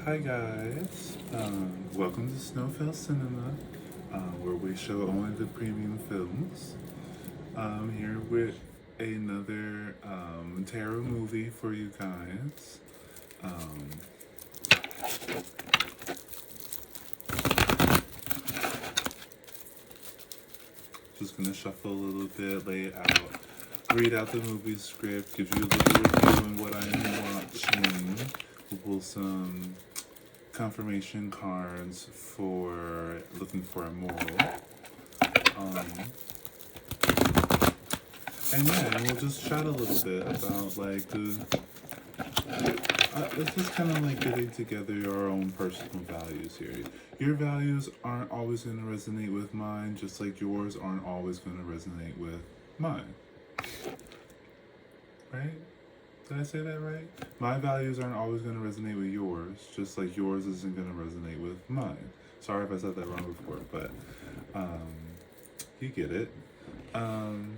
Hi guys, welcome to Snowfell Cinema, where we show only the premium films. I'm here with another tarot movie for you guys. Um, just gonna shuffle a little bit, lay it out, read out the movie script, give you a little review on what I'm watching. We'll pull some confirmation cards for looking for a moral. Um, and yeah, and we'll just chat a little bit about like the. It's just kind of like getting together your own personal values here. Your values aren't always going to resonate with mine, just like yours aren't always going to resonate with mine. Right? Did I say that right? My values aren't always going to resonate with yours, just like yours isn't going to resonate with mine. Sorry if I said that wrong before, but um, you get it. Um,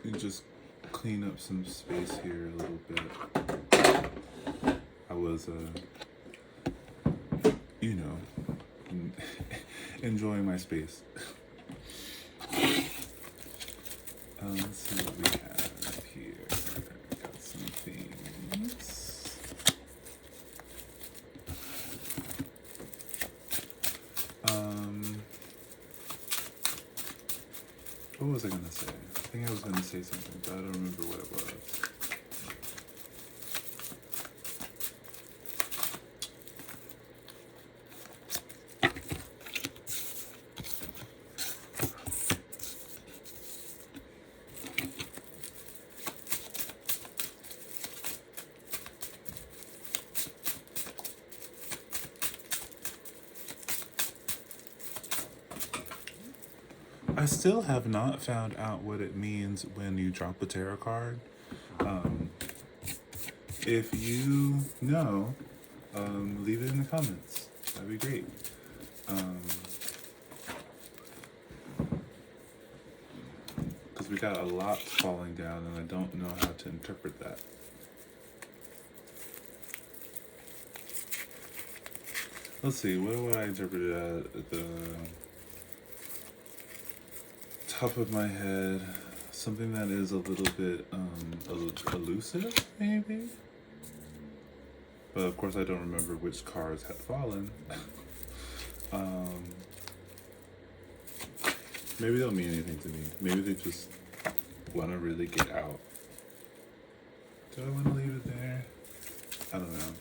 you just clean up some space here a little bit. I was, you know, enjoying my space. Let's see what we have here. Got some things. What was I gonna say? I think I was gonna say something, but I don't remember what it was. I still have not found out what it means when you drop a tarot card. Um, if you know, leave it in the comments. That'd be great. Because we got a lot falling down and I don't know how to interpret that. Let's see, what do I interpret it at the top of my head? Something that is a little bit elusive, maybe? But of course I don't remember which cards had fallen. Maybe they don't mean anything to me. Maybe they just want to really get out. Do I want to leave it there? I don't know.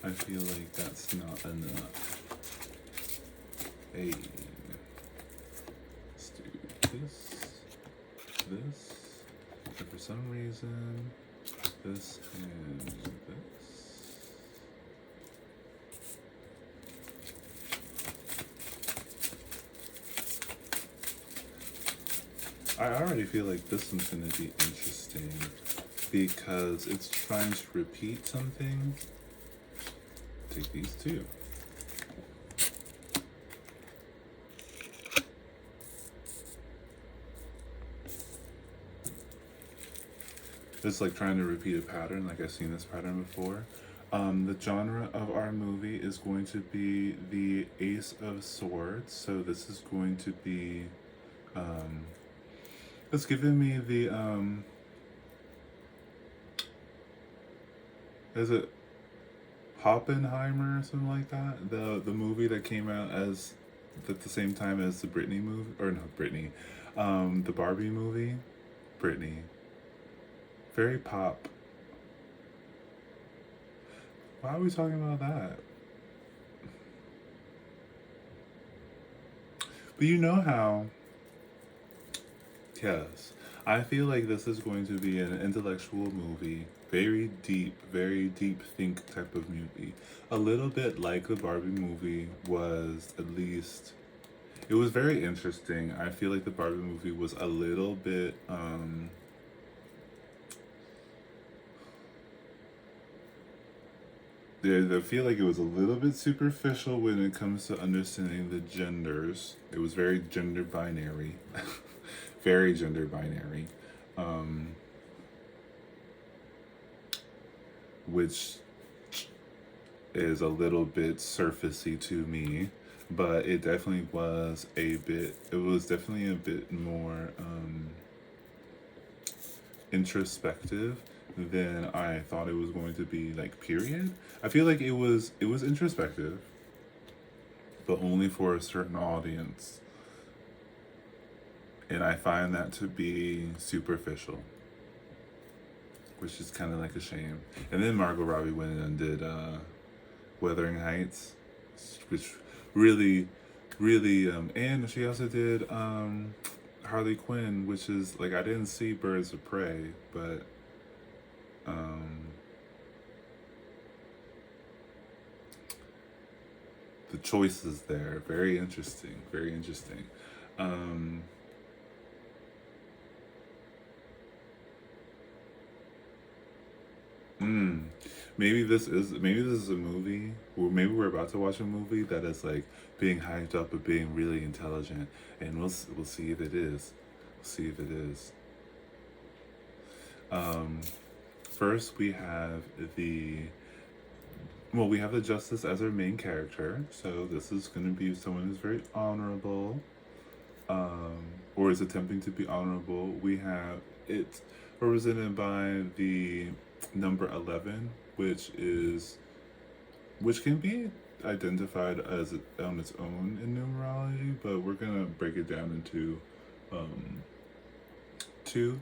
I feel like that's not enough. Hey, let's do this, and for some reason, this and this. I already feel like this one's gonna be interesting because it's trying to repeat something. Take these two. It's like trying to repeat a pattern, like I've seen this pattern before. The genre of our movie is going to be the Ace of Swords, so this is going to be, it's giving me the, is it Oppenheimer or something like that? The movie that came out as, at the same time as the Britney movie, or not Britney, the Barbie movie, Britney. Very pop. Why are we talking about that? But you know how, yes, I feel like this is going to be an intellectual movie, very deep think type of movie. A little bit like the Barbie movie was, at least, it was very interesting. I feel like the Barbie movie was a little bit, I feel like it was a little bit superficial when it comes to understanding the genders. It was very gender binary, very gender binary, um, which is a little bit surfacey to me, but it definitely was a bit. It was definitely a bit more introspective than I thought it was going to be. Like, period. I feel like it was introspective, but only for a certain audience, and I find that to be superficial, which is kind of like a shame. And then Margot Robbie went and did Wuthering Heights, which really, really, and she also did Harley Quinn, which is like, I didn't see Birds of Prey, but um, the choices there very interesting, very interesting. Um, mm, maybe this is a movie, or maybe we're about to watch a movie that is like being hyped up but being really intelligent, and we'll see if it is. We'll see if it is. Um, First, the we have the Justice as our main character, so this is going to be someone who's very honorable, um, or is attempting to be honorable. We have it represented by the number 11, which can be identified as on its own in numerology, but we're gonna break it down into um, two.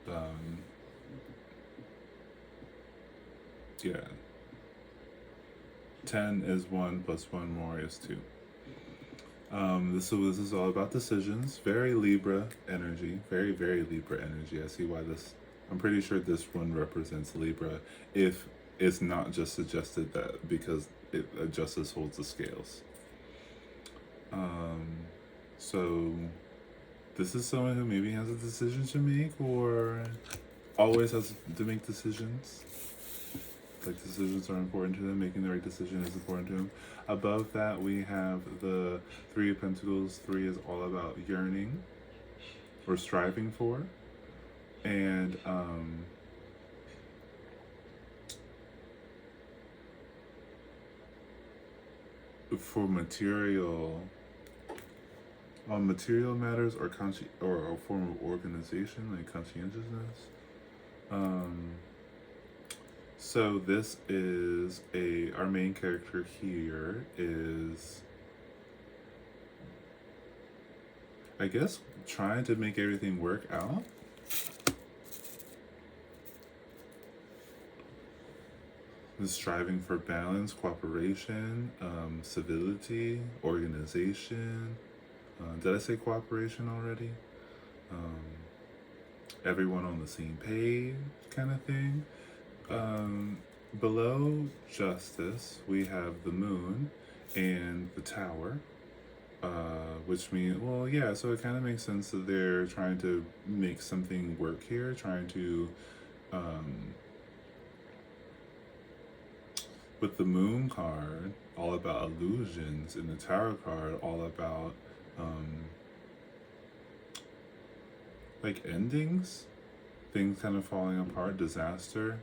Um, yeah, 10 is 1 plus 1 more is 2. So this is all about decisions. Very Libra energy. Very, very Libra energy. I see why this. I'm pretty sure this one represents Libra. If it's not just suggested that because Justice holds the scales. Um, so this is someone who maybe has a decision to make, or always has to make decisions. Like, decisions are important to them. Making the right decision is important to them. Above that, we have the Three of Pentacles. 3 is all about yearning or striving for, and for material matters, or or a form of organization, like conscientiousness. Um, So this is our main character here is, I guess, trying to make everything work out. Is striving for balance, cooperation, civility, organization. Did I say cooperation already? Um, Everyone on the same page, kind of thing. Um, Below Justice, we have the Moon and the Tower, which means, well, yeah, so it kind of makes sense that they're trying to make something work here, trying to, um, with the Moon card, all about illusions, and the Tower card, all about, um, like endings, things kind of falling apart, disaster,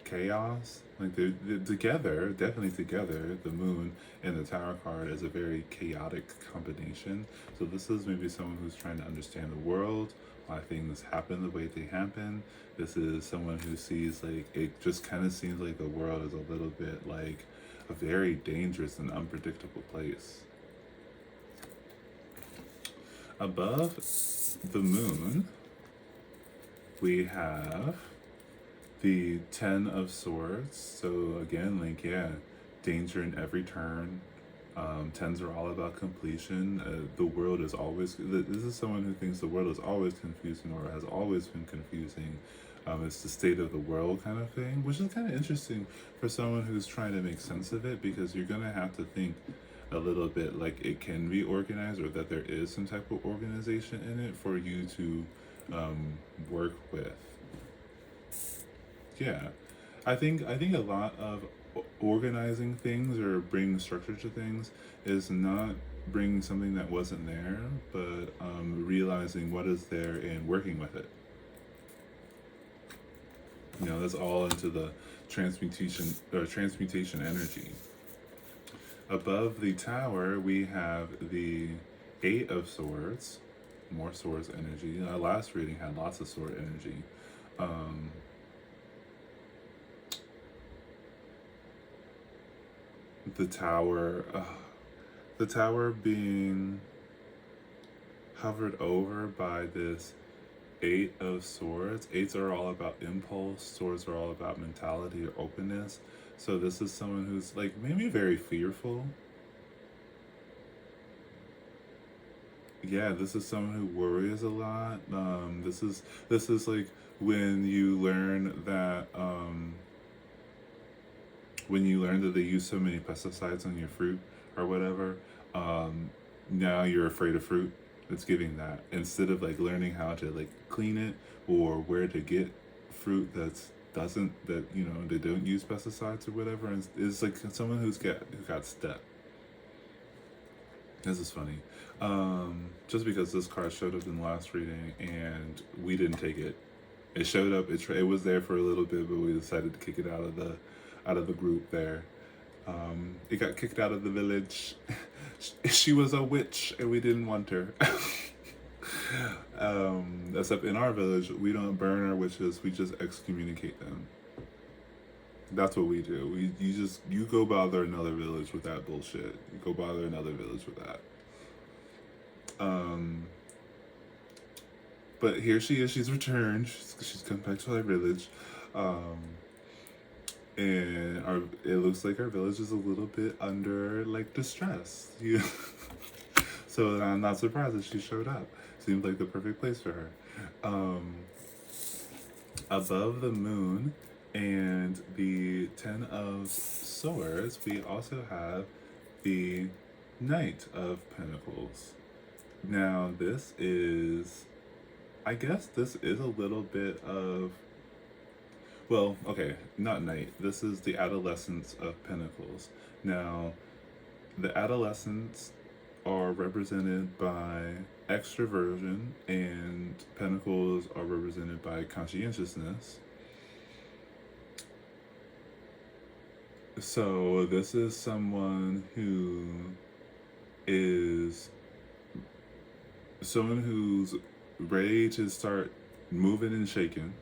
chaos. Like they're together, definitely together. The Moon and the Tower card is a very chaotic combination. So this is maybe someone who's trying to understand the world, why things happen the way they happen. This is someone who sees, like, it just kind of seems like the world is a little bit like a very dangerous and unpredictable place. Above the Moon, we have the 10 of Swords. So again, like, yeah, danger in every turn. Tens are all about completion. The world is always. This is someone who thinks the world is always confusing, or has always been confusing. It's the state of the world kind of thing, which is kind of interesting for someone who's trying to make sense of it, because you're gonna have to think a little bit like it can be organized, or that there is some type of organization in it for you to work with. Yeah, I think a lot of organizing things or bringing structure to things is not bringing something that wasn't there, but realizing what is there and working with it. You know, that's all into the transmutation energy. Above the tower, we have the Eight of Swords, more swords energy. Our last reading had lots of sword energy. Um, the tower, the tower being hovered over by this Eight of Swords. Eights are all about impulse. Swords are all about mentality or openness. So this is someone who's like maybe very fearful. Yeah, this is someone who worries a lot. This is like when you learn that they use so many pesticides on your fruit or whatever. Now you're afraid of fruit. It's giving that instead of like learning how to like clean it or where to get fruit they don't use pesticides or whatever. And it's like someone who got stuck. This is funny. Just because this card showed up in the last reading and we didn't take it. It showed up. It was there for a little bit, but we decided to kick it out of the group there. It got kicked out of the village. She was a witch, and we didn't want her. Except in our village, we don't burn our witches. We just excommunicate them. That's what we do. You go bother another village with that bullshit. You go bother another village with that. But here she is. She's returned. She's come back to our village. And it looks like our village is a little bit under like distress. So I'm not surprised that she showed up. Seems like the perfect place for her. Above the moon and the Ten of Swords, we also have the Knight of Pentacles. Now I guess this is a little bit of, well, okay, not Knight. This is the Adolescence of Pentacles. Now, the adolescents are represented by extroversion, and Pentacles are represented by conscientiousness. So this is someone who's ready to start moving and shaking,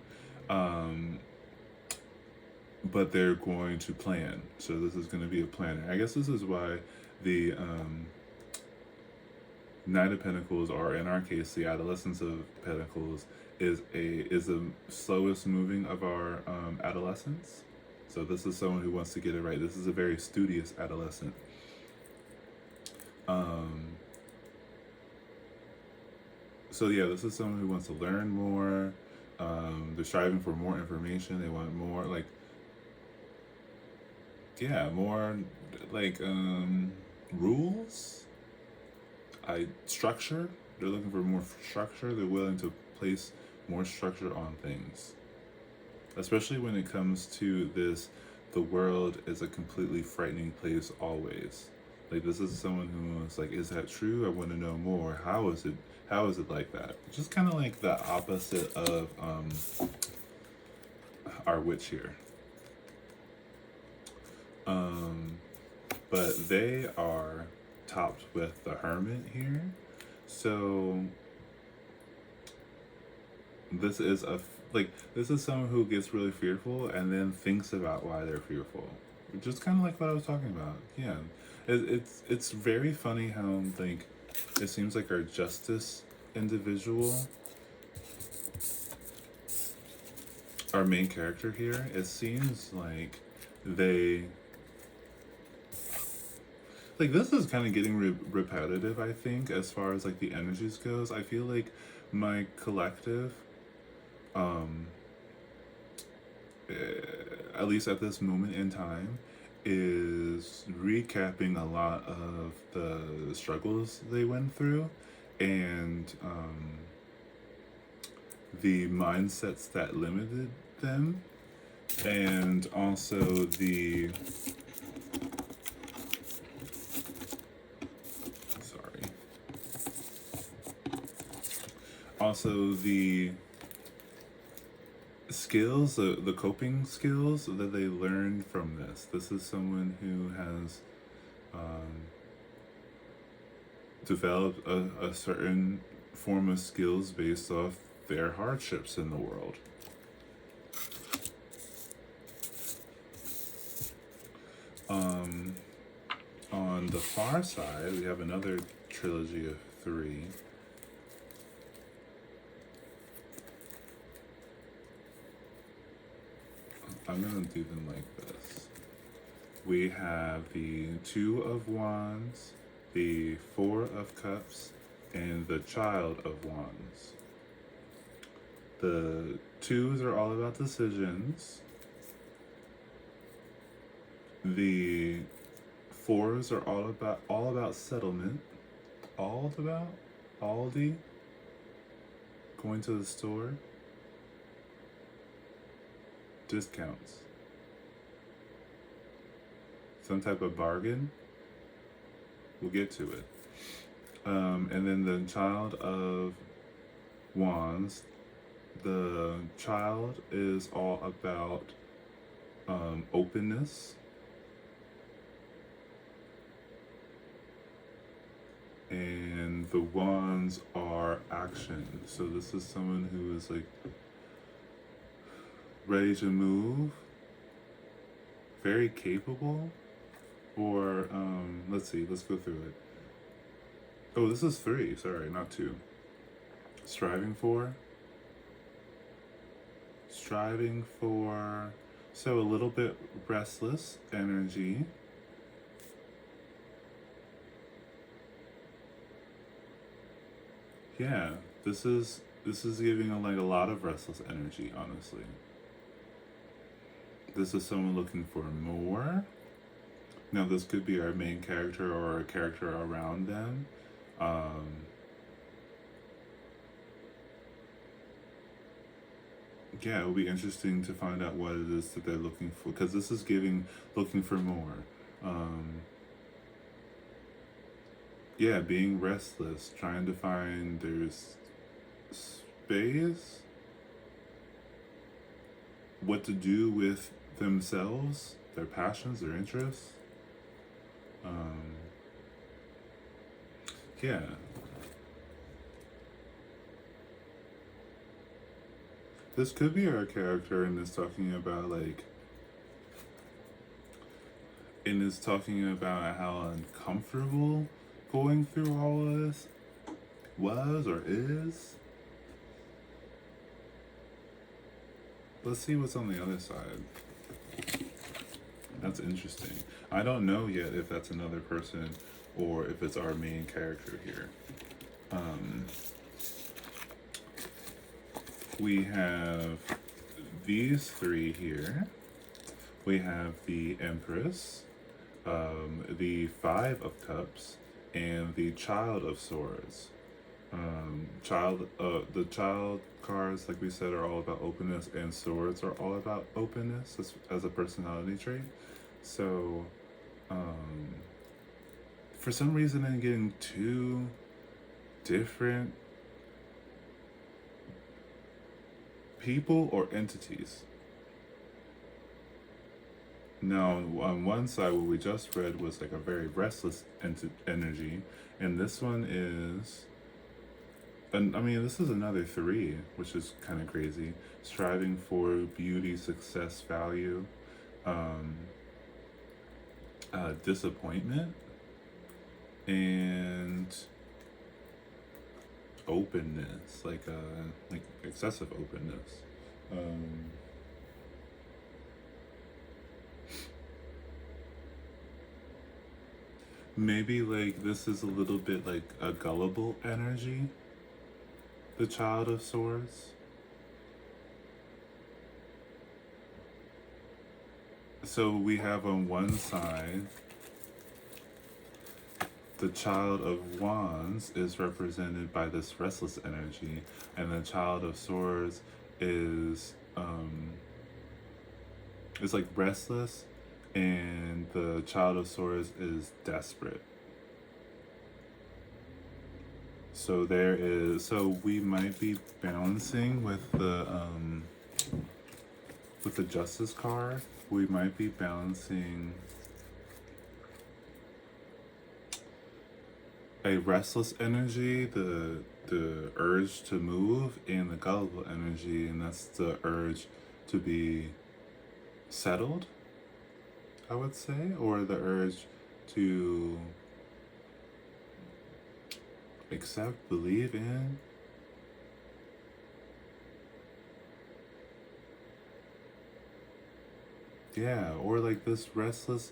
but they're going to plan. So this is going to be a planner. I guess this is why the Knight of Pentacles, or in our case, the Adolescence of Pentacles, is the slowest moving of our adolescents. So this is someone who wants to get it right. This is a very studious adolescent. So yeah, this is someone who wants to learn more. They're striving for more information. They want more rules. Structure. They're looking for more structure. They're willing to place more structure on things. Especially when it comes to this, the world is a completely frightening place always. Like, this is someone who is like, is that true? I want to know more. How is it like that? Just kind of like the opposite of our witch here. But they are topped with the Hermit here. So this is someone who gets really fearful and then thinks about why they're fearful. Just kind of like what I was talking about. Yeah, it's very funny how like it seems like our justice individual, our main character here, it seems like this is kind of getting repetitive, I think, as far as like the energies goes. I feel like my collective, at least at this moment in time, is recapping a lot of the struggles they went through and the mindsets that limited them, and also the also the skills, the coping skills that they learned from this. This is someone who has developed a certain form of skills based off their hardships in the world. On the far side, we have another trilogy of 3. I'm gonna do them like this. We have the 2 of Wands, the 4 of Cups, and the Child of Wands. The 2s are all about decisions. The 4s are all about settlement. All about Aldi, going to the store, discounts, some type of bargain. We'll get to it. And then the Child of Wands. The Child is all about openness. And the Wands are action. So this is someone who is like ready to move, very capable, or let's see, let's go through it. Oh, this is 3, sorry, not 2. Striving for, so a little bit restless energy. Yeah, this is giving like a lot of restless energy, honestly. This is someone looking for more. Now, this could be our main character or a character around them. Yeah, it will be interesting to find out what it is that they're looking for, because this is looking for more. Yeah, being restless, trying to find their space, what to do with themselves, their passions, their interests. Yeah. This could be our character and is talking about how uncomfortable going through all of this was or is. Let's see what's on the other side. That's interesting. I don't know yet if that's another person or if it's our main character here. We have these 3 here. We have the Empress, the 5 of Cups, and the Child of Swords. The child cards, like we said, are all about openness, and swords are all about openness as a personality trait. So, for some reason, I'm getting 2 different people or entities. Now, on one side, what we just read was like a very restless energy, and this one is, and I mean, this is another 3, which is kind of crazy. Striving for beauty, success, value, disappointment, and openness, like excessive openness. Maybe like this is a little bit like a gullible energy, the Child of Swords. So we have on one side, the Child of Wands is represented by this restless energy, and the Child of Swords is like restless, and the Child of Swords is desperate. So there is. So we might be balancing with the Justice card. We might be balancing a restless energy, the urge to move, and the gullible energy, and that's the urge to be settled, I would say, or the urge to accept, believe in. Yeah, or like this restless.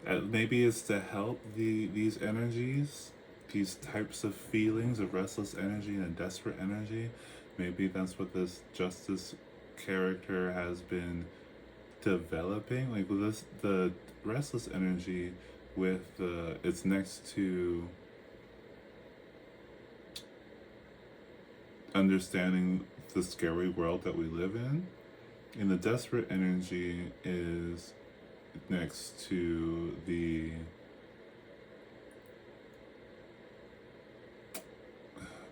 Maybe it's to help these energies, these types of feelings of restless energy and desperate energy. Maybe that's what this justice character has been developing. Like with this, the restless energy with the it's next to understanding the scary world that we live in, and the desperate energy is next to the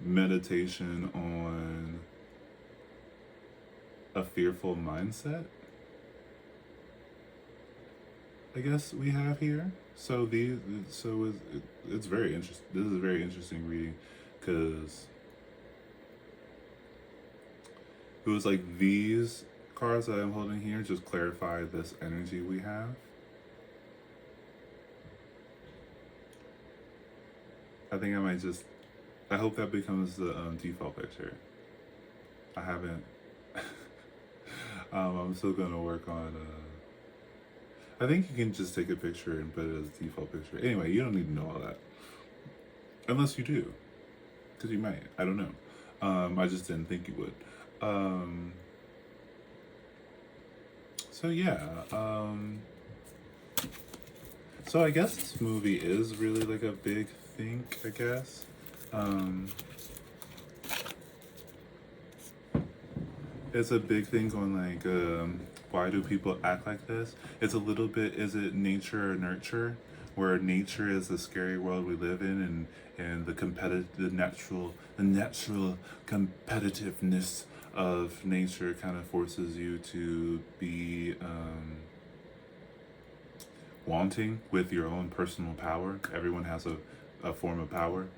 meditation on a fearful mindset, I guess we have here. So it's very interesting. This is a very interesting reading because it was like these cards that I'm holding here just clarify this energy we have. I think I might just. I hope that becomes the default picture. I haven't. I'm still gonna work on. I think you can just take a picture and put it as a default picture. Anyway, you don't need to know all that, unless you do, because you might. I don't know. I just didn't think you would. So yeah. So I guess this movie is really like a big thing. I guess. It's a big thing going like, why do people act like this? It's a little bit, is it nature or nurture? Where nature is the scary world we live in, and the natural competitiveness of nature kind of forces you to be wanting with your own personal power. Everyone has a form of power.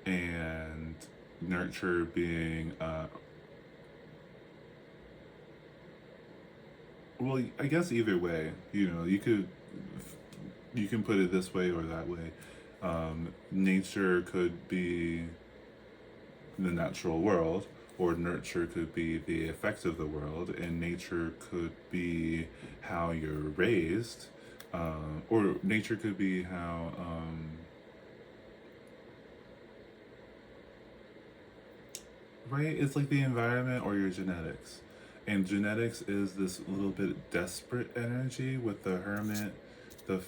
And nurture being well, I guess either way, you can put it this way or that way. Nature could be the natural world, or nurture could be the effects of the world, and nature could be how you're raised, or nature could be how right? It's like the environment or your genetics. And genetics is this little bit desperate energy with the hermit, the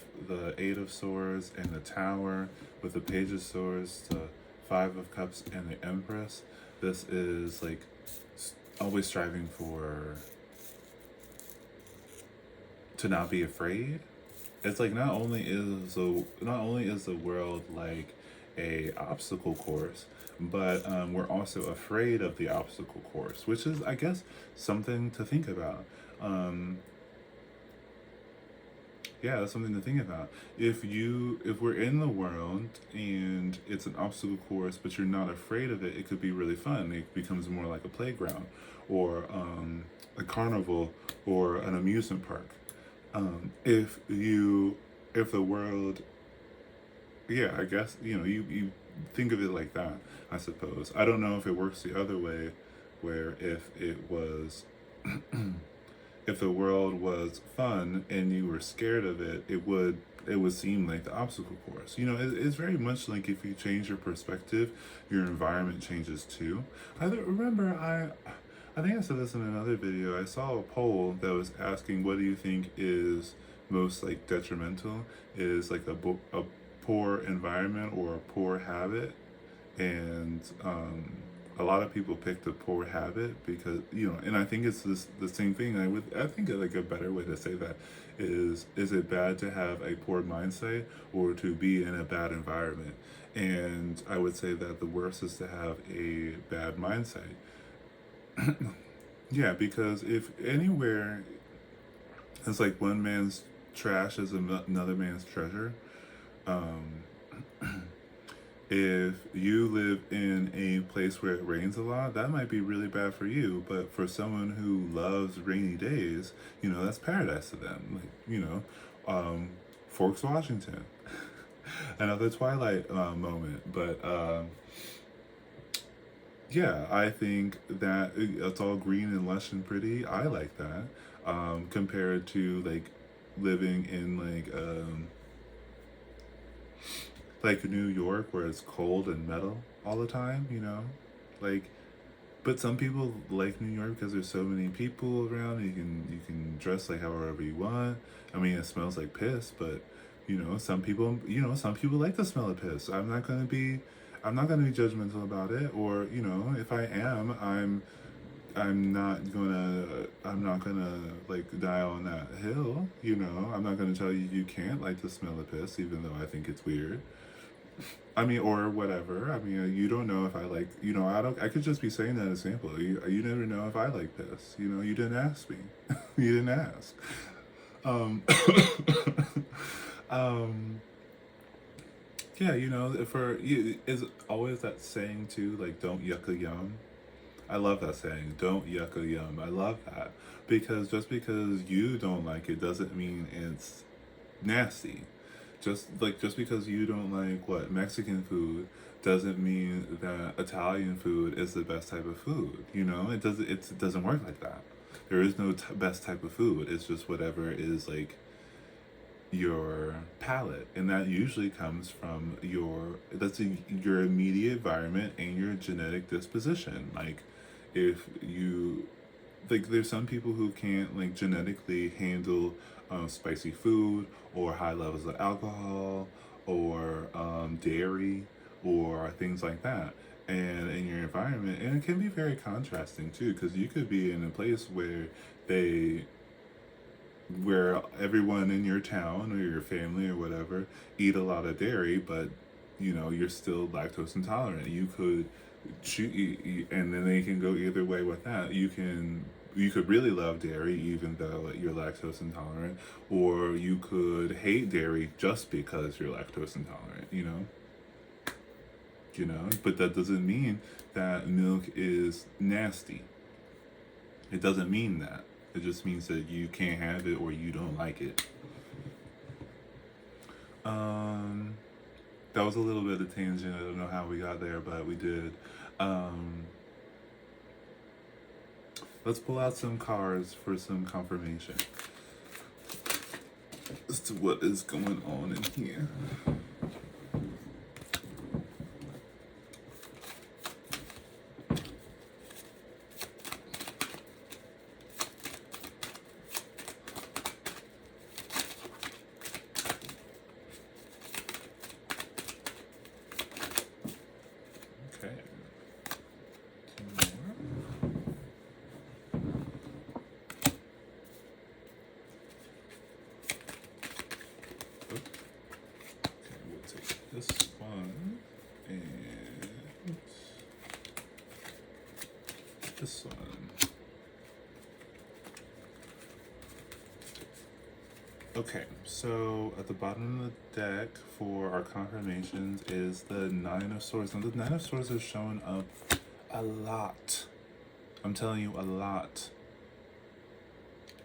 eight of swords, and the tower, with the page of swords, the five of cups, and the empress. This is like always striving for to not be afraid. It's like not only is the world like a obstacle course, but we're also afraid of the obstacle course, which is, I guess, something to think about. Yeah, that's something to think about. If we're in the world and it's an obstacle course, but you're not afraid of it, it could be really fun. It becomes more like a playground, or a carnival, or an amusement park. If the world, yeah, I guess, you think of it like that, I suppose. I don't know if it works the other way, where if the world was fun and you were scared of it, it would seem like the obstacle course. It's very much like if you change your perspective, your environment changes too. I think I said this in another video. I saw a poll that was asking, what do you think is most like detrimental? Is like a poor environment or a poor habit? And a lot of people pick the poor habit because, and I think it's the same thing. I think like a better way to say that is it bad to have a poor mindset or to be in a bad environment? And I would say that the worst is to have a bad mindset. Yeah, because if anywhere it's like one man's trash is another man's treasure. Um, if you live in a place where it rains a lot, that might be really bad for you. But for someone who loves rainy days, that's paradise to them. Like, Forks, Washington. Another Twilight moment. But yeah, I think that it's all green and lush and pretty. I like that. Compared to like living in like New York where it's cold and metal all the time. Like, but some people like New York because there's so many people around. You can dress like however you want. I mean, it smells like piss, but some people like the smell of piss. I'm not gonna be judgmental about it. Or if I am, I'm not gonna like die on that hill. I'm not gonna tell you you can't like the smell of piss, even though I think it's weird. I mean, or whatever. I mean, you don't know if I like. I don't. I could just be saying that example. You never know if I like piss. You didn't ask me. You didn't ask. Um, um, yeah, for you is always that saying too, like don't yuck a yum. I love that saying, don't yuck a yum. I love that because just because you don't like it doesn't mean it's nasty. Just because you don't like what Mexican food doesn't mean that Italian food is the best type of food. It doesn't work like that. There is no best type of food. It's just whatever is like your palate, and that usually comes from your immediate environment and your genetic disposition. Like, if you like, there's some people who can't like genetically handle spicy food or high levels of alcohol or dairy or things like that. And in your environment, and it can be very contrasting too, because you could be in a place they where everyone in your town or your family or whatever eat a lot of dairy, but you're still lactose intolerant. You could choose, and then they can go either way with that. You could really love dairy even though you're lactose intolerant, or you could hate dairy just because you're lactose intolerant. But that doesn't mean that milk is nasty. It doesn't mean that. It just means that you can't have it or you don't like it. Um, that was a little bit of tangent. I don't know how we got there, but we did. Um, let's pull out some cards for some confirmation as to what is going on in here. Okay. Two more. Oop. Okay, we'll take this one and this one. Okay, so at the bottom of the deck for our confirmations is the Nine of Swords. Now, the Nine of Swords is showing up a lot. I'm telling you, a lot.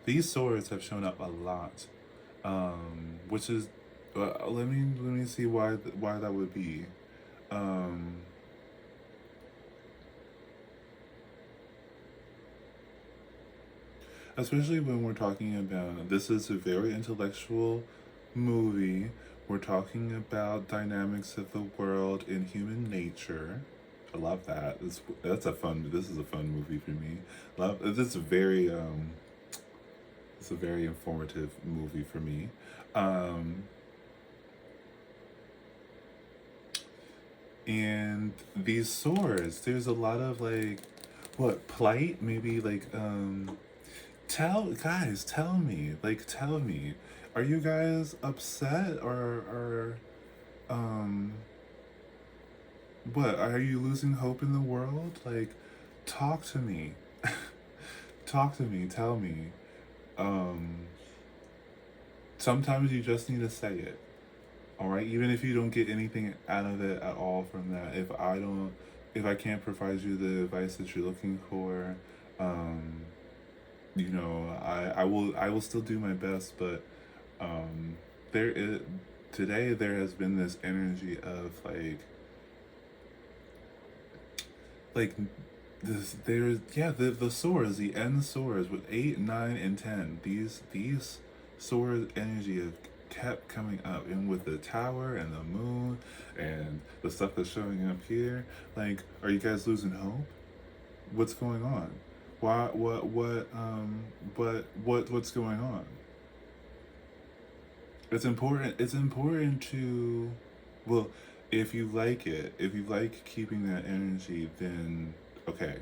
These swords have shown up a lot, which is let me see why that would be. Um, Especially when we're talking about, this is a very intellectual movie. We're talking about dynamics of the world and human nature. I love that. This is a fun movie for me. It's a very informative movie for me. Um, And these swords, there's a lot of like, what, plight? Maybe like, tell me, like, tell me, are you guys upset or, um, what, are you losing hope in the world? Like, talk to me. Talk to me, tell me. Um, Sometimes you just need to say it. All right, even if you don't get anything out of it at all from that, if I can't provide you the advice that you're looking for, um, I will still do my best. But um, there is today there has been this energy of like this there's yeah the swords, the end swords with 8, 9, and 10. These sword energy have kept coming up, and with the tower and the moon and the stuff that's showing up here. Like, are you guys losing hope? What's going on? Why? What's going on? It's important. It's important to, well, if you like it, if you like keeping that energy, then okay.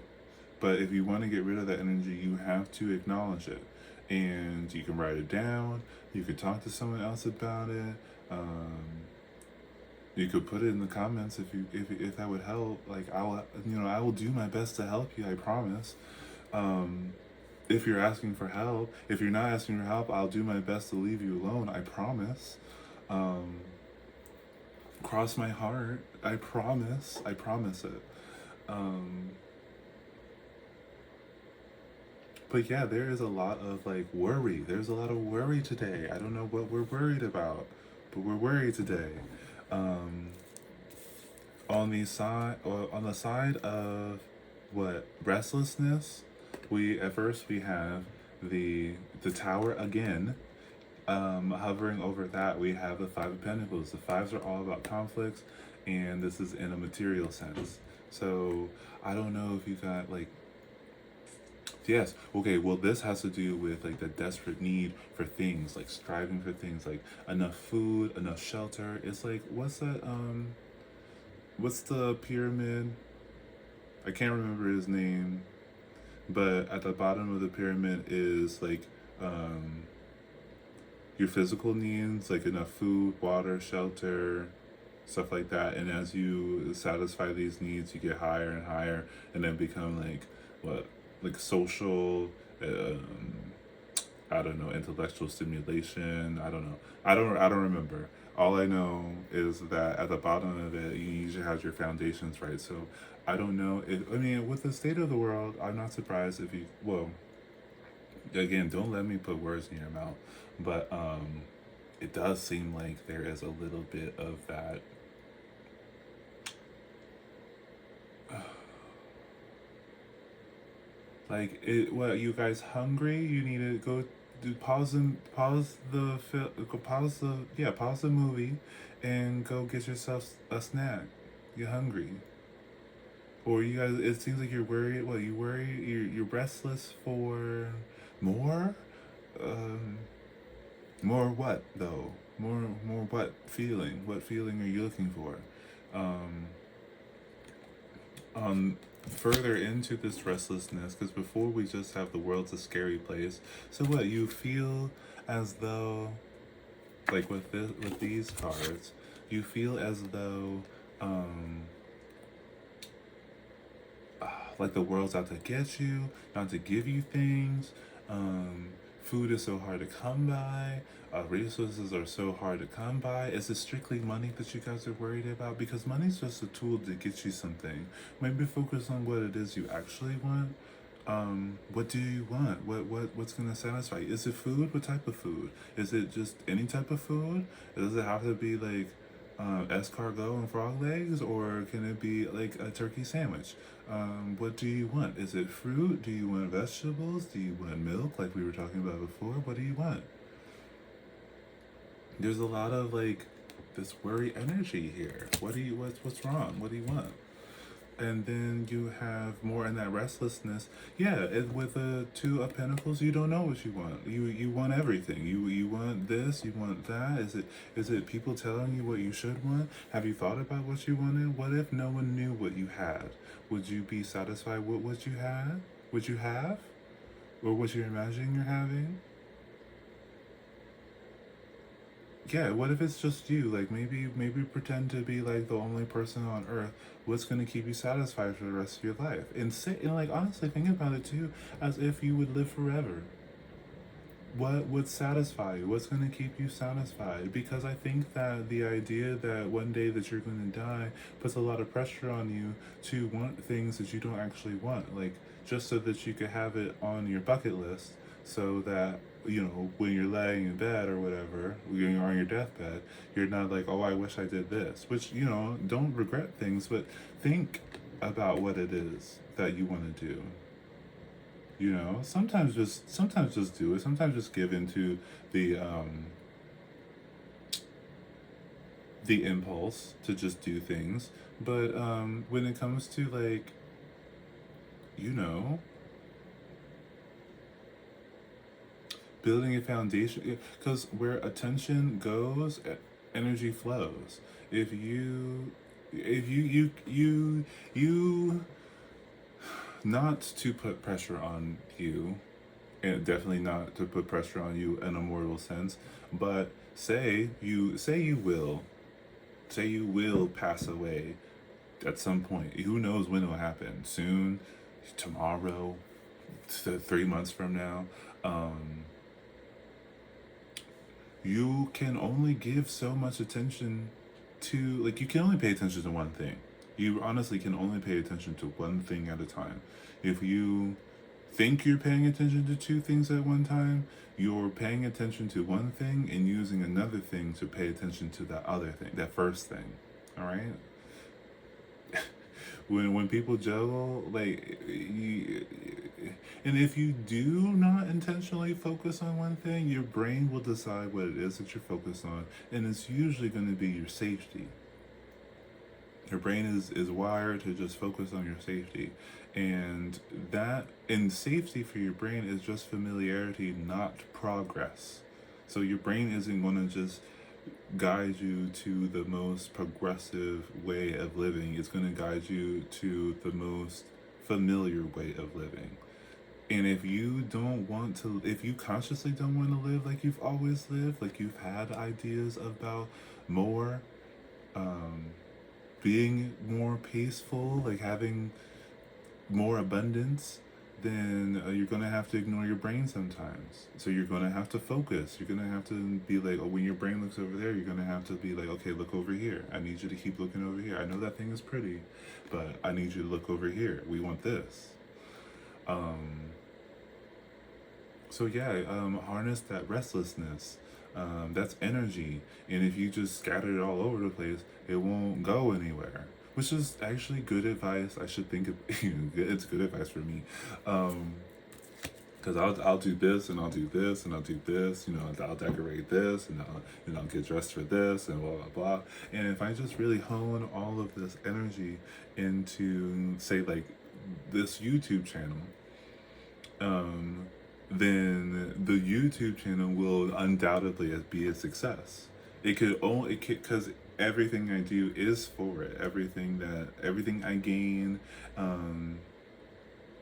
But if you want to get rid of that energy, you have to acknowledge it, and you can write it down. You could talk to someone else about it. Um, you could put it in the comments if that would help. Like, I will do my best to help you. I promise. Um, if you're asking for help. If you're not asking for help, I'll do my best to leave you alone. I promise. Um, Cross my heart. I promise. I promise it. Um, but yeah, there is a lot of like worry. There's a lot of worry today. I don't know what we're worried about, but we're worried today. Um, on the side of what restlessness, we at first we have the tower again. Hovering over that, we have the Five of Pentacles. The fives are all about conflicts, and this is in a material sense. So I don't know if you got like, yes, okay, well, this has to do with like the desperate need for things, like striving for things, like enough food, enough shelter. It's like, what's the pyramid? I can't remember his name, but at the bottom of the pyramid is like, um, your physical needs, like enough food, water, shelter, stuff like that. And as you satisfy these needs, you get higher and higher, and then become like what, like social, um, I don't know, intellectual stimulation. I don't know. I don't remember. All I know is that at the bottom of it, you usually have your foundations right. So I don't know if, I mean, with the state of the world, I'm not surprised if you, well, again, don't let me put words in your mouth, but it does seem like there is a little bit of that. Like, what, you guys hungry? You need to go do pause the movie, and go get yourself a snack. You're hungry, or you guys. It seems like you're worried. What, you worry? You're restless for more. Um, More what though? More what feeling? What feeling are you looking for? Um, Further into this restlessness, because before we just have the world's a scary place. So what, you feel as though, like with these cards, you feel as though um, like the world's out to get you, not to give you things. Um, Food is so hard to come by. Resources are so hard to come by. Is it strictly money that you guys are worried about? Because money's just a tool to get you something. Maybe focus on what it is you actually want. What do you want? What's gonna satisfy you? Is it food? What type of food? Is it just any type of food? Does it have to be like escargot and frog legs, or can it be like a turkey sandwich? What do you want? Is it fruit? Do you want vegetables? Do you want milk, like we were talking about before? What do you want? There's a lot of like this worry energy here. What's wrong? What do you want? and then you have more in that restlessness. Yeah, with the Two of Pentacles, you don't know what you want. You want everything. You want this, you want that. Is it people telling you what you should want? Have you thought about what you wanted? What if no one knew what you had? Would you be satisfied with what you had? Would you have? Or what you're imagining you're having? Yeah, what if it's just you? Like maybe pretend to be like the only person on earth. What's gonna keep you satisfied for the rest of your life? And like honestly think about it too, as if you would live forever. What would satisfy you? What's gonna keep you satisfied? Because I think that the idea that one day that you're gonna die puts a lot of pressure on you to want things that you don't actually want. Like just so that you could have it on your bucket list so that when you're laying in bed or whatever, when you're on your deathbed, you're not like, oh, I wish I did this. Which don't regret things, but think about what it is that you want to do. Sometimes just do it. Sometimes just give into the impulse to just do things. But when it comes to like you know building a foundation, because where attention goes, energy flows. If you not to put pressure on you, and definitely not to put pressure on you in a mortal sense, but say you will pass away at some point. Who knows when it'll happen? Soon, tomorrow, 3 months from now. You can only give so much attention to, like, you can only pay attention to one thing. You honestly can only pay attention to one thing at a time. If you think you're paying attention to two things at one time, you're paying attention to one thing and using another thing to pay attention to that other thing, that first thing. All right? When people juggle, like, and if you do not intentionally focus on one thing, your brain will decide what it is that you're focused on, and it's usually going to be your safety. Your brain is wired to just focus on your safety, and safety for your brain is just familiarity, not progress. So your brain isn't going to just guide you to the most progressive way of living. It's going to guide you to the most familiar way of living. And if you consciously don't want to live like you've always lived, like you've had ideas about more, being more peaceful, like having more abundance, then you're going to have to ignore your brain sometimes. So you're going to have to focus. You're going to have to be like, oh, when your brain looks over there, you're going to have to be like, okay, look over here. I need you to keep looking over here. I know that thing is pretty, but I need you to look over here. We want this. So yeah, harness that restlessness. That's energy, and if you just scatter it all over the place, it won't go anywhere. Which is actually good advice. I should think it's good advice for me, because I'll do this and I'll do this and I'll do this. I'll decorate this and I'll get dressed for this and blah blah blah. And if I just really hone all of this energy into, say, like this YouTube channel, then the YouTube channel will undoubtedly be a success. Because everything I do is for it. Everything I gain,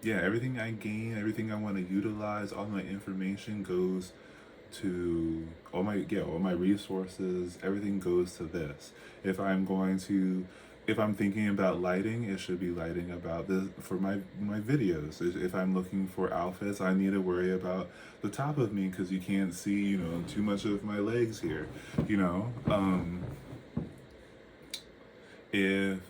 everything I want to utilize, all my information goes to all my resources. Everything goes to this. If I'm thinking about lighting, it should be lighting about this for my videos. If I'm looking for outfits, I need to worry about the top of me because you can't see, too much of my legs here. If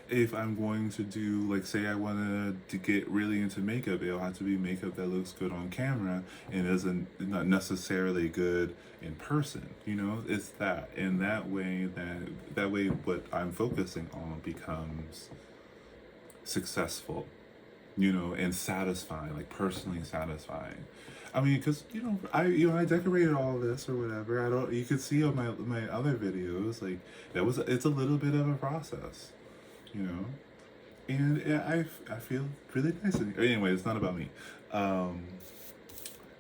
if I'm going to do, like, say I wanted to get really into makeup, it'll have to be makeup that looks good on camera and isn't not necessarily good in person. It's that, and that way what I'm focusing on becomes successful, and satisfying, like personally satisfying. I mean, because I decorated all this or whatever. I don't. You could see on my other videos, like it's a little bit of a process. you know. And I feel really nice. Anyway, it's not about me. Um,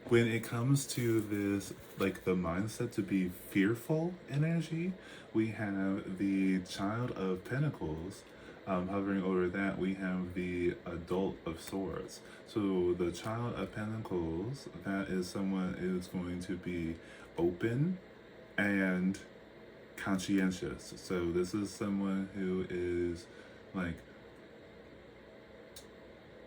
when it comes to this, like the mindset to be fearful energy, we have the Child of Pentacles. Hovering over that, we have the Adult of Swords. So the Child of Pentacles, that is someone is going to be open and conscientious. So this is someone who is like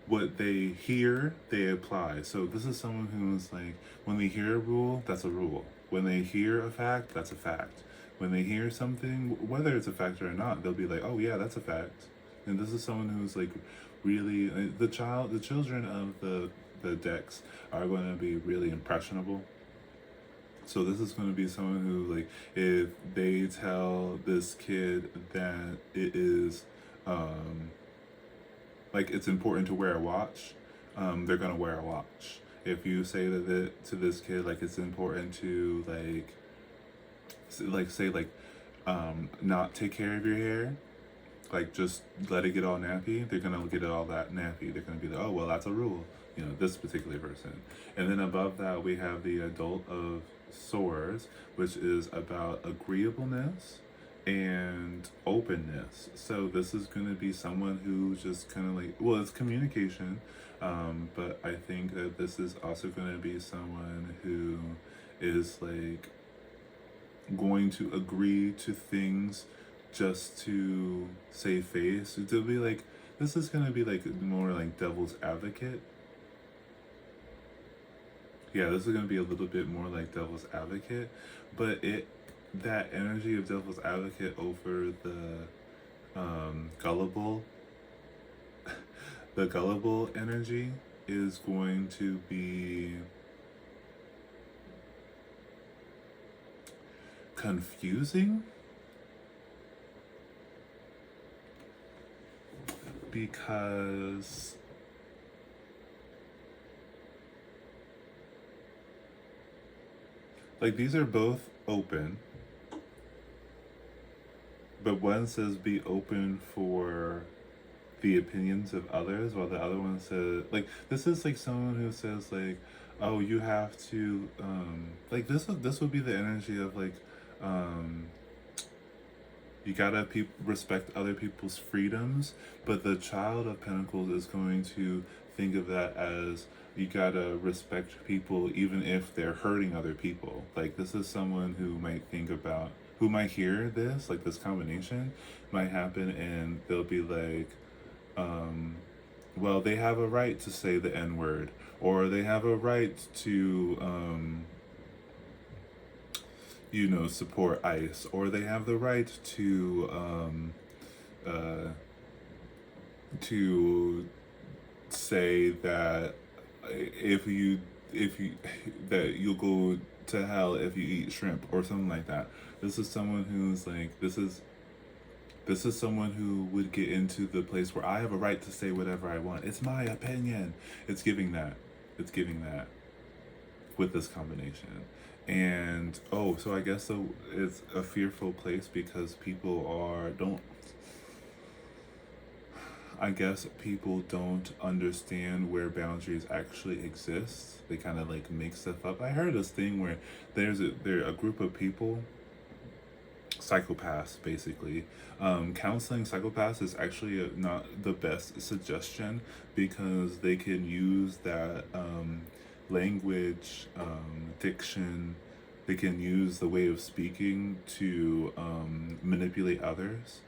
what they hear, they apply. So this is someone who's like, when they hear a rule, that's a rule. When they hear a fact, that's a fact. When they hear something, whether it's a fact or not, they'll be like, oh yeah, that's a fact. And this is someone who's like really the children of the decks are going to be really impressionable. So this is going to be someone who, like, if they tell this kid that it is like it's important to wear a watch, they're gonna wear a watch. If you say to this kid like it's important to say not take care of your hair, like just let it get all nappy, they're gonna get it all that nappy. They're gonna be like, oh well, that's a rule, you know, this particular person. And then above that we have the Adult of Swords, which is about agreeableness and openness. So this is going to be someone who just kind of like, well, it's communication, but I think that this is also going to be someone who is like going to agree to things just to save face. To be like, this is going to be like more like devil's advocate. Yeah, this is going to be a little bit more like devil's advocate, but that energy of devil's advocate over the gullible the gullible energy is going to be confusing, because like these are both open, but one says be open for the opinions of others, while the other one says, like, this is like someone who says like, oh, you have to like this would be the energy of like you gotta respect other people's freedoms, but the Child of Pentacles is going to think of that as you gotta respect people even if they're hurting other people. Like this is someone who might hear this, like this combination might happen, and they'll be like, well, they have a right to say the N-word, or they have a right to support ICE, or they have the right to say that if you that you'll go to hell if you eat shrimp or something like that. This is someone who's like, this is someone who would get into the place where I have a right to say whatever I want. It's my opinion. It's giving that. With this combination. And so I guess it's a fearful place because people don't understand where boundaries actually exist. They kind of like make stuff up. I heard this thing where there's a group of people, psychopaths basically. Counseling psychopaths is actually not the best suggestion, because they can use that language, diction, they can use the way of speaking to manipulate others.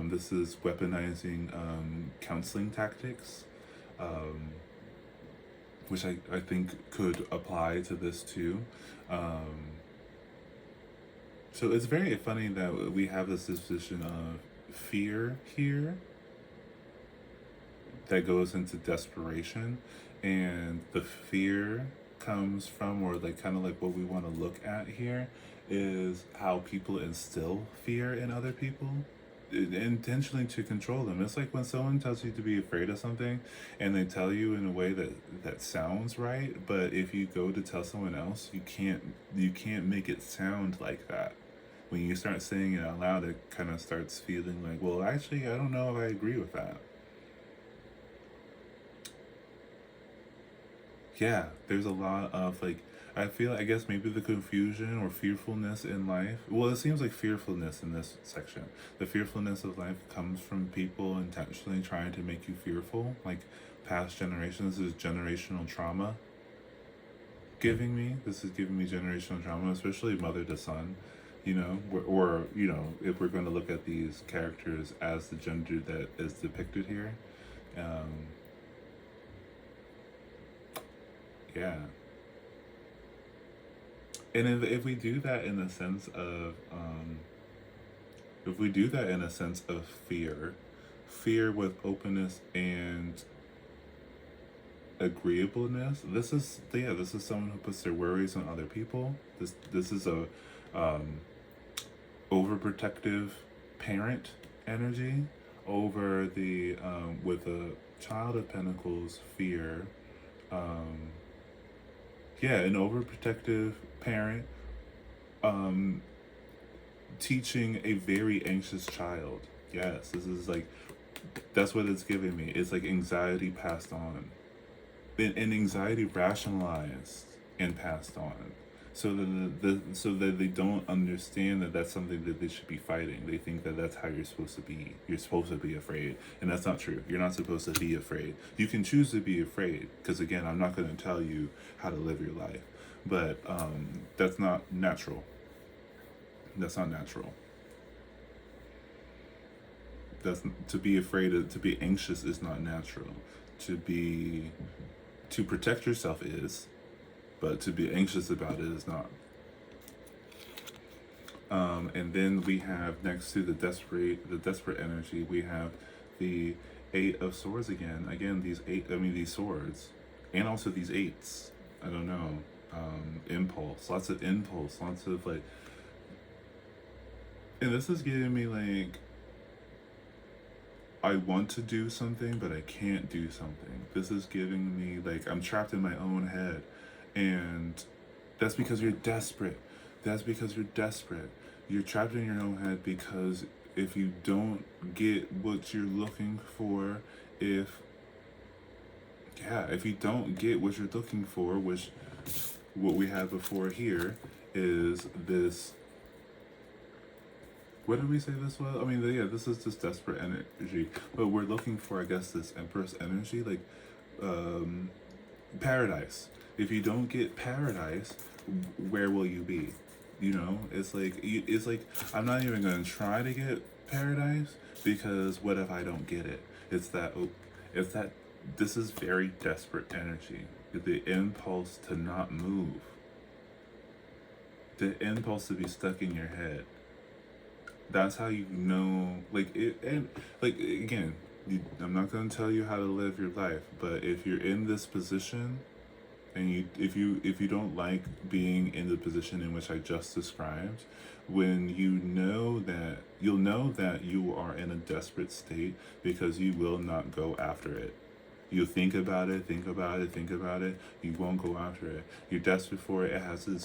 This is weaponizing counseling tactics, which I think could apply to this too. So it's very funny that we have this disposition of fear here that goes into desperation, and the fear comes from, or like kind of like what we want to look at here is how people instill fear in other people intentionally to control them. It's like when someone tells you to be afraid of something and they tell you in a way that sounds right, but if you go to tell someone else, you can't make it sound like that. when you start saying it out loud, it kind of starts feeling like, well, actually, I don't know if I agree with that. Yeah, there's a lot of like, I feel, I guess maybe the confusion or fearfulness in life. Well, it seems like fearfulness in this section. The fearfulness of life comes from people intentionally trying to make you fearful, like past generations. This is generational trauma giving me. This is giving me generational trauma, especially mother to son. You know, or you know, if we're going to look at these characters as the gender that is depicted here, um, yeah. And if we do that in a sense of, if we do that in a sense of fear, fear with openness and agreeableness, this is, yeah, this is someone who puts their worries on other people. This is a um, overprotective parent energy over the with a child of pentacles fear. Um, yeah, an overprotective parent um, teaching a very anxious child. Yes, this is like, that's what it's giving me. It's like anxiety passed on, and anxiety rationalized and passed on, so that so that they don't understand that that's something that they should be fighting. They think that that's how you're supposed to be. You're supposed to be afraid, and that's not true. You're not supposed to be afraid. You can choose to be afraid, because again, I'm not going to tell you how to live your life, but that's not natural. That's not natural. That's, to be afraid of, to be anxious is not natural. To be, to protect yourself is, but to be anxious about it is not. And then we have, next to the desperate energy, we have the Eight of Swords again. Again, these eight, I mean these swords, and also these eights. I don't know. Impulse, lots of impulse, lots of like, and this is giving me like, I want to do something, but I can't do something. This is giving me like, I'm trapped in my own head, and that's because you're desperate. That's because you're desperate. You're trapped in your own head because if you don't get what you're looking for, if you don't get what you're looking for, which what we had before here is this. What did we say this was? I mean, yeah, this is just desperate energy, but we're looking for, I guess, this Empress energy, like paradise. If you don't get paradise, where will you be? You know, it's like I'm not even gonna try to get paradise, because what if I don't get it? It's that, it's that. This is very desperate energy. The impulse to not move. The impulse to be stuck in your head. That's how you know, like it, and like again, I'm not gonna tell you how to live your life, but if you're in this position, and if you don't like being in the position in which I just described, when you know that, you'll know that you are in a desperate state, because you will not go after it. You think about it, think about it, think about it. You won't go after it. You're desperate for it. It has this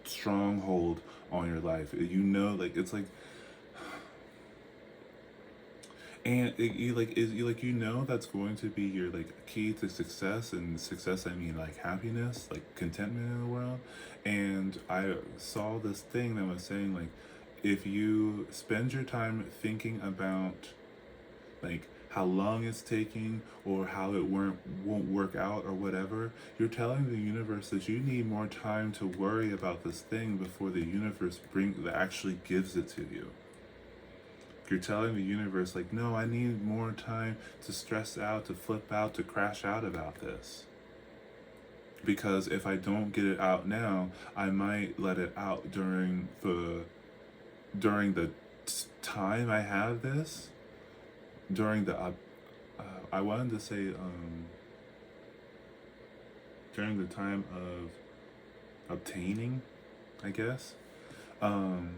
stronghold on your life. You know, like it's like, and you know that's going to be your like key to success, and success I mean like happiness, like contentment in the world. And I saw this thing that was saying like, if you spend your time thinking about like how long it's taking, or how it won't work out, or whatever, you're telling the universe that you need more time to worry about this thing before the universe actually gives it to you. You're telling the universe like, no, I need more time to stress out, to flip out, to crash out about this, because if I don't get it out now, I might let it out during the time I have this, during the I wanted to say during the time of obtaining, I guess. And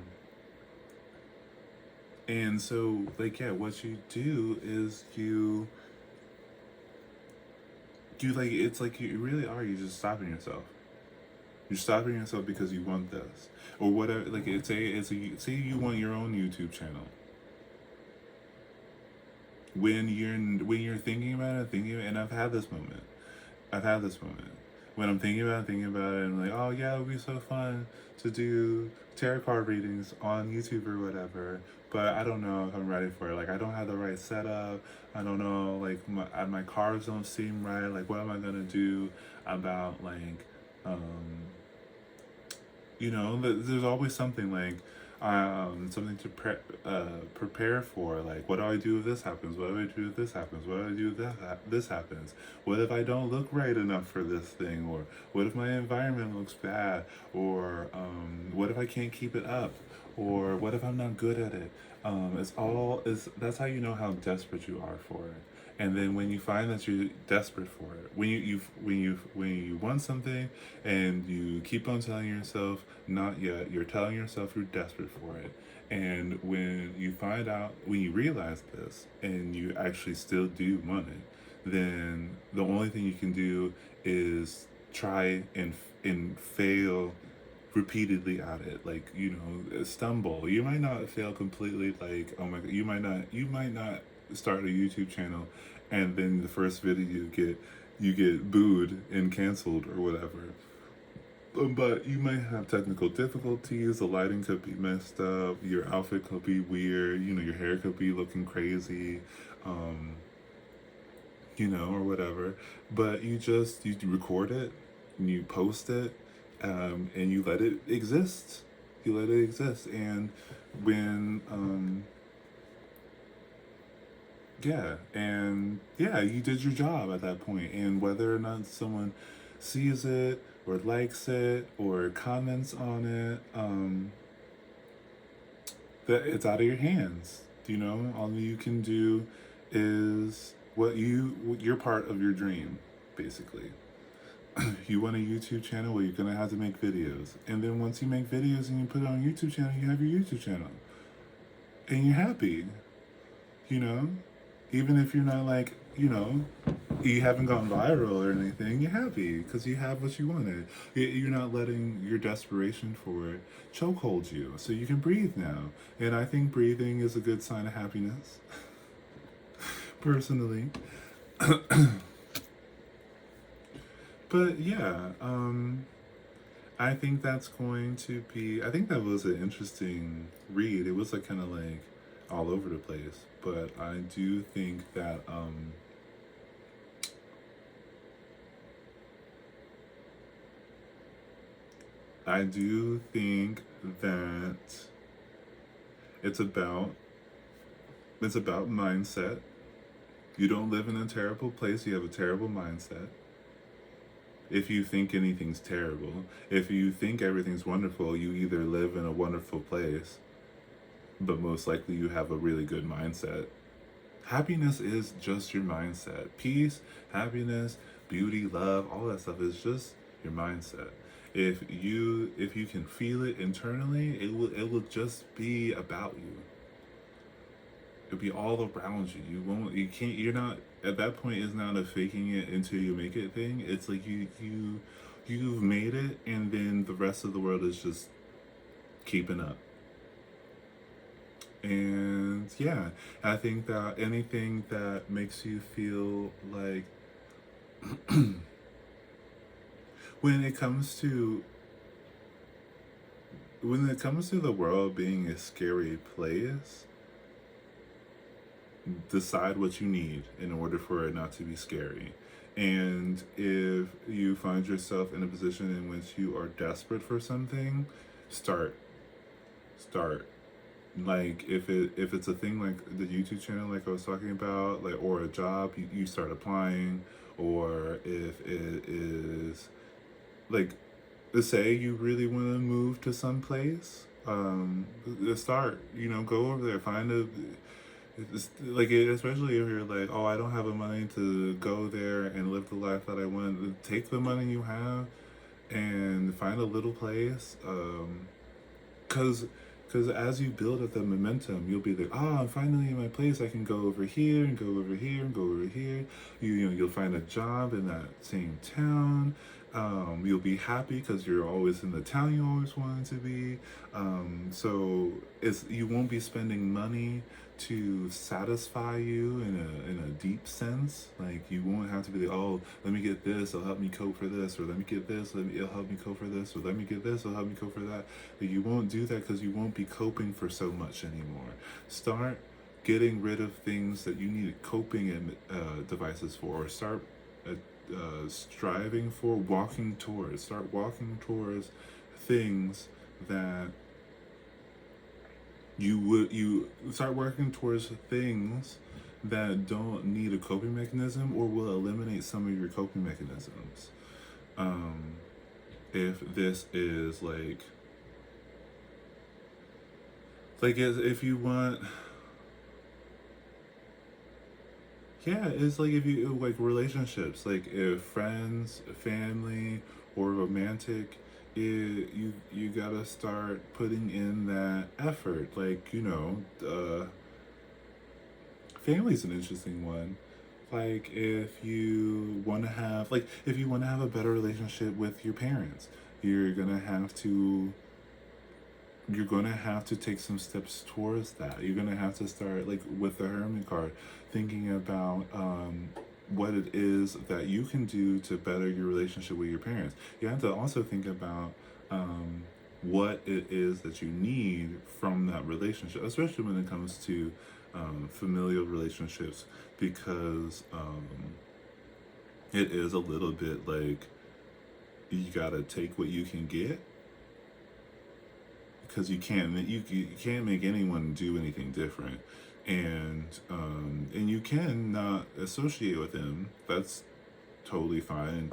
so like, yeah, what you do is you like, it's like you really are, you just stopping yourself. You're stopping yourself because you want this or whatever. Like say you want your own YouTube channel. When you're thinking about it, and I've had this moment. I've had this moment when I'm thinking about it, and I'm like, oh yeah, it would be so fun to do tarot card readings on YouTube or whatever. But I don't know if I'm ready for it. Like I don't have the right setup. I don't know. Like my cards don't seem right. Like what am I gonna do about like, um, there's always something like something to prepare for. Like, what do I do if this happens? What do I do if this happens? What do I do if this happens? What if I don't look right enough for this thing? Or what if my environment looks bad? Or what if I can't keep it up? Or what if I'm not good at it? That's how you know how desperate you are for it. And then when you find that you're desperate for it, when you want something and you keep on telling yourself not yet, you're telling yourself you're desperate for it. And when you realize this and you actually still do want it, then the only thing you can do is try and fail repeatedly at it, like stumble. You might not fail completely, like oh my god, you might not start a YouTube channel and then the first video you get booed and canceled or whatever. But you might have technical difficulties, the lighting could be messed up, your outfit could be weird, your hair could be looking crazy, um, or whatever. But you record it and you post it, and you let it exist. You let it exist. And when you did your job at that point. And whether or not someone sees it or likes it or comments on it, that it's out of your hands. All you can do is you're part of your dream, basically. You want a YouTube channel, well, you're gonna have to make videos. And then once you make videos and you put it on YouTube channel, you have your YouTube channel. And you're happy. Even if you're not like, you haven't gone viral or anything, you're happy because you have what you wanted. You're not letting your desperation for it chokehold you, so you can breathe now. And I think breathing is a good sign of happiness, personally. But yeah, I think I think that was an interesting read. It was like kind of like all over the place, but I do think that I do think that it's about mindset. You don't live in a terrible place, you have a terrible mindset. If you think anything's terrible, if you think everything's wonderful, you either live in a wonderful place, but most likely you have a really good mindset. Happiness is just your mindset. Peace, happiness, beauty, love, all that stuff is just your mindset. If you can feel it internally, it will just be about you. It'll be all around you. You're not, at that point, it's not a faking it until you make it thing. It's like you've made it, and then the rest of the world is just keeping up. And yeah, I think that anything that makes you feel like when it comes to the world being a scary place, decide what you need in order for it not to be scary. And if you find yourself in a position in which you are desperate for something, start. Like if it's a thing like the YouTube channel, like I was talking about, like, or a job, you start applying. Or if it is like, let's say you really want to move to some place, start. Go over there, find especially if you're like, oh, I don't have the money to go there and live the life that I want. Take the money you have and find a little place, because as you build up the momentum, you'll be like, oh, I'm finally in my place. I can go over here and go over here and go over here. You'll find a job in that same town. You'll be happy because you're always in the town you always wanted to be. So you won't be spending money to satisfy you in a deep sense. Like you won't have to be like, oh, let me get this, it'll help me cope for this, or let me get this, it'll help me cope for this, or let me get this, it'll help me cope for that. But you won't do that because you won't be coping for so much anymore. Start getting rid of things that you need coping devices for, or start striving for, start walking towards things that you start working towards things that don't need a coping mechanism or will eliminate some of your coping mechanisms. If this is if you want, yeah, it's like if you like relationships, like if friends, family, or romantic, you gotta start putting in that effort. Like family's an interesting one. Like if you want to have a better relationship with your parents, you're gonna have to you're gonna have to take some steps towards that. You're gonna have to start like with the Hermit card, thinking about what it is that you can do to better your relationship with your parents. You have to also think about what it is that you need from that relationship, especially when it comes to familial relationships, because it is a little bit like you gotta take what you can get, because you can't make anyone do anything different, and you can not associate with them. That's totally fine,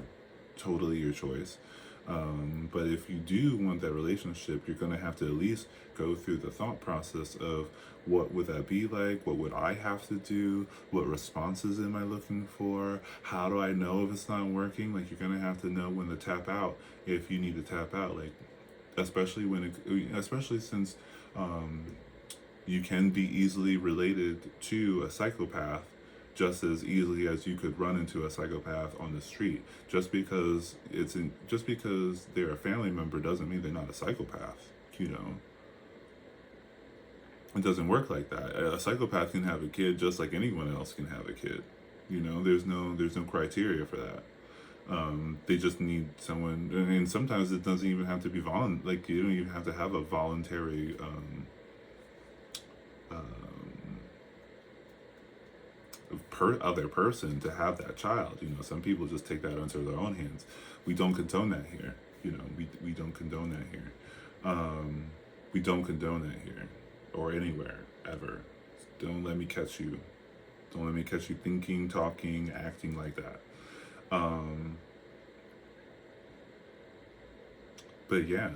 totally your choice. But if you do want that relationship, you're gonna have to at least go through the thought process of what would that be like? What would I have to do? What responses am I looking for? How do I know if it's not working? Like you're gonna have to know when to tap out if you need to tap out. Like especially since you can be easily related to a psychopath just as easily as you could run into a psychopath on the street. Just because they're a family member doesn't mean they're not a psychopath. It doesn't work like that. A psychopath can have a kid just like anyone else can have a kid. There's no criteria for that. They just need someone, and sometimes it doesn't even have to be like you don't even have to have a voluntary other person to have that child. Some people just take that into their own hands. We don't condone that here. We don't condone that here. We don't condone that here or anywhere ever. Don't let me catch you. Don't let me catch you thinking, talking, acting like that. But yeah,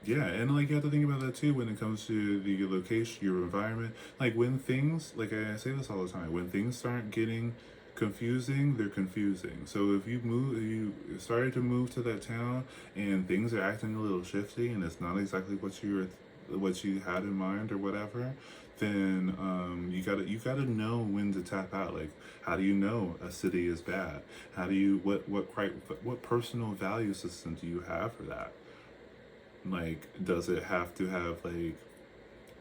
and like you have to think about that too when it comes to the location, your environment. Like when things, like I say this all the time, when things start getting confusing, they're confusing. So if you started to move to that town and things are acting a little shifty and it's not exactly what you had in mind or whatever, then you gotta know when to tap out. Like, how do you know a city is bad? How do you what personal value system do you have for that? Like, does it have to have like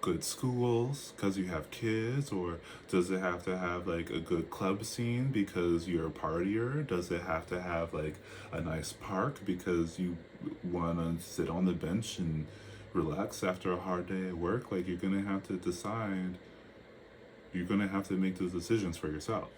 good schools because you have kids, or does it have to have like a good club scene because you're a partier? Does it have to have like a nice park because you want to sit on the bench and relax after a hard day at work? Like, you're gonna have to decide. You're gonna have to make those decisions for yourself.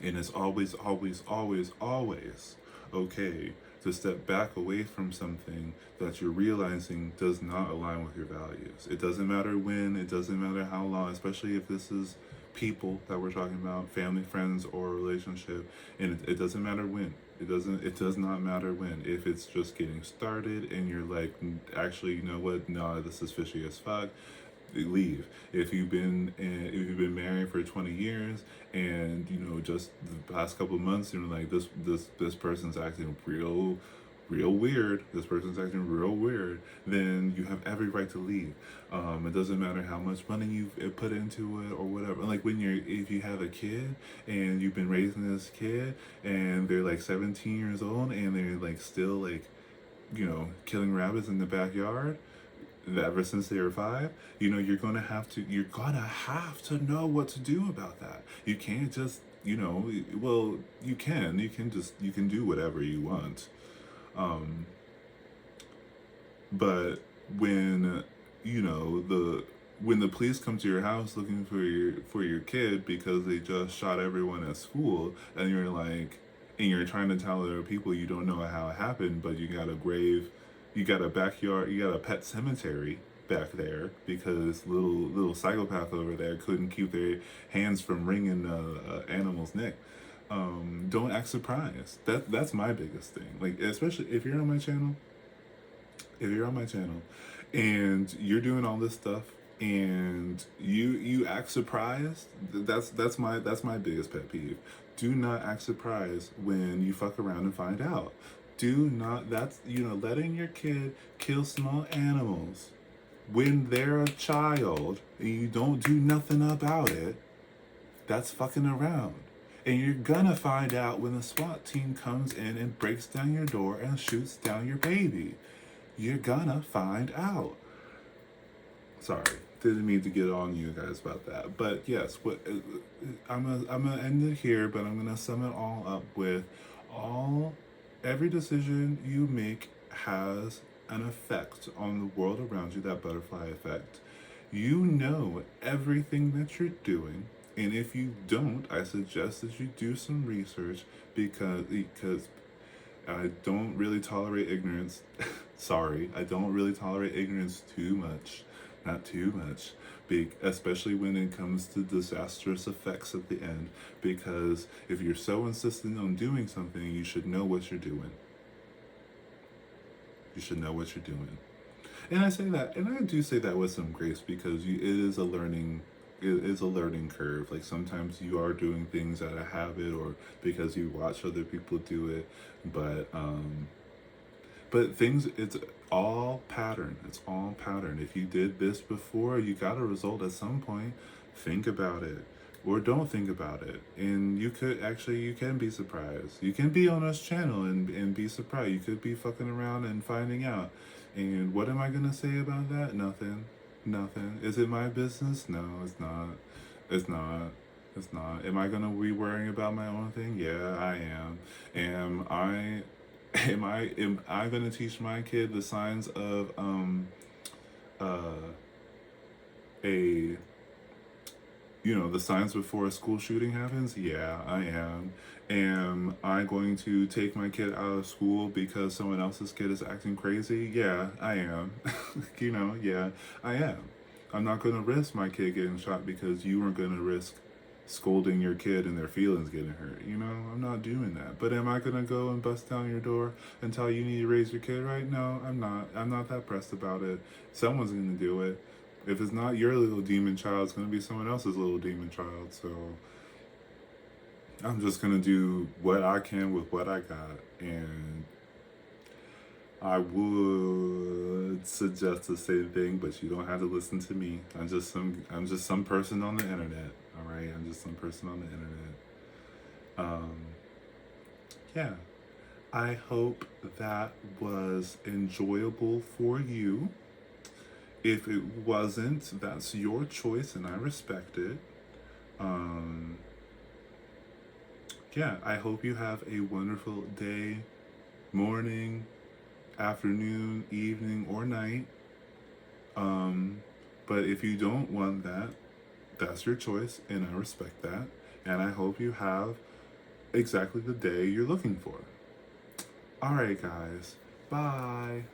And it's always, always, always, always okay to step back away from something that you're realizing does not align with your values. It doesn't matter when, it doesn't matter how long, especially if this is people that we're talking about, family, friends, or relationship, and it doesn't matter when. It does not matter when. If it's just getting started and you're like, actually, you know what, no, this is fishy as fuck, leave. If you've been married for 20 years and just the past couple of months you're like, this person's acting real real weird, this person's acting real weird, then you have every right to leave. It doesn't matter how much money you've put into it or whatever. Like when if you have a kid and you've been raising this kid and they're like 17 years old and they're like still like, killing rabbits in the backyard, ever since they were 5, you're gonna have to know what to do about that. You can't just, well, you can do whatever you want. But when, when the police come to your house looking for your kid because they just shot everyone at school, and you're like, and you're trying to tell other people you don't know how it happened, but you got a backyard, you got a pet cemetery back there because little psychopath over there couldn't keep their hands from wringing animal's neck. Don't act surprised. That's my biggest thing. Like, especially if you're on my channel, and you're doing all this stuff and you act surprised, that's my biggest pet peeve. Do not act surprised when you fuck around and find out. Do not, that's, letting your kid kill small animals when they're a child and you don't do nothing about it, that's fucking around. And you're gonna find out when the SWAT team comes in and breaks down your door and shoots down your baby. You're gonna find out. Sorry, didn't mean to get on you guys about that. But yes, I'm gonna end it here, but I'm gonna sum it all up with every decision you make has an effect on the world around you, that butterfly effect. You know everything that you're doing, and if you don't, I suggest that you do some research because I don't really tolerate ignorance. Sorry, I don't really tolerate ignorance too much. Not too much. Especially when it comes to disastrous effects at the end. Because if you're so insistent on doing something, you should know what you're doing. You should know what you're doing. And I say that, and I do say that with some grace because it is a learning curve. Like sometimes you are doing things out of habit or because you watch other people do it, but it's all pattern. It's all pattern. If you did this before, you got a result at some point. Think about it. Or don't think about it. And you can be surprised. You can be on this channel and be surprised. You could be fucking around and finding out. And what am I going to say about that? Nothing. Is it my business? No, it's not. It's not. Am I going to be worrying about my own thing? Yeah, I am. Am I going to teach my kid the signs of the signs before a school shooting happens? Yeah, I am. Am I going to take my kid out of school because someone else's kid is acting crazy? Yeah, I am. Yeah, I am. I'm not going to risk my kid getting shot because you weren't going to risk scolding your kid and their feelings getting hurt. I'm not doing that. But am I going to go and bust down your door and tell you need to raise your kid right? No, I'm not. I'm not that pressed about it. Someone's going to do it. If it's not your little demon child, it's going to be someone else's little demon child. So I'm just going to do what I can with what I got. And I would suggest the same thing, but you don't have to listen to me. I'm just some person on the internet. All right, I'm just some person on the internet. Yeah. I hope that was enjoyable for you. If it wasn't, that's your choice and I respect it. Yeah, I hope you have a wonderful day, morning, afternoon, evening, or night. But if you don't want that, that's your choice and I respect that. And I hope you have exactly the day you're looking for. All right, guys. Bye.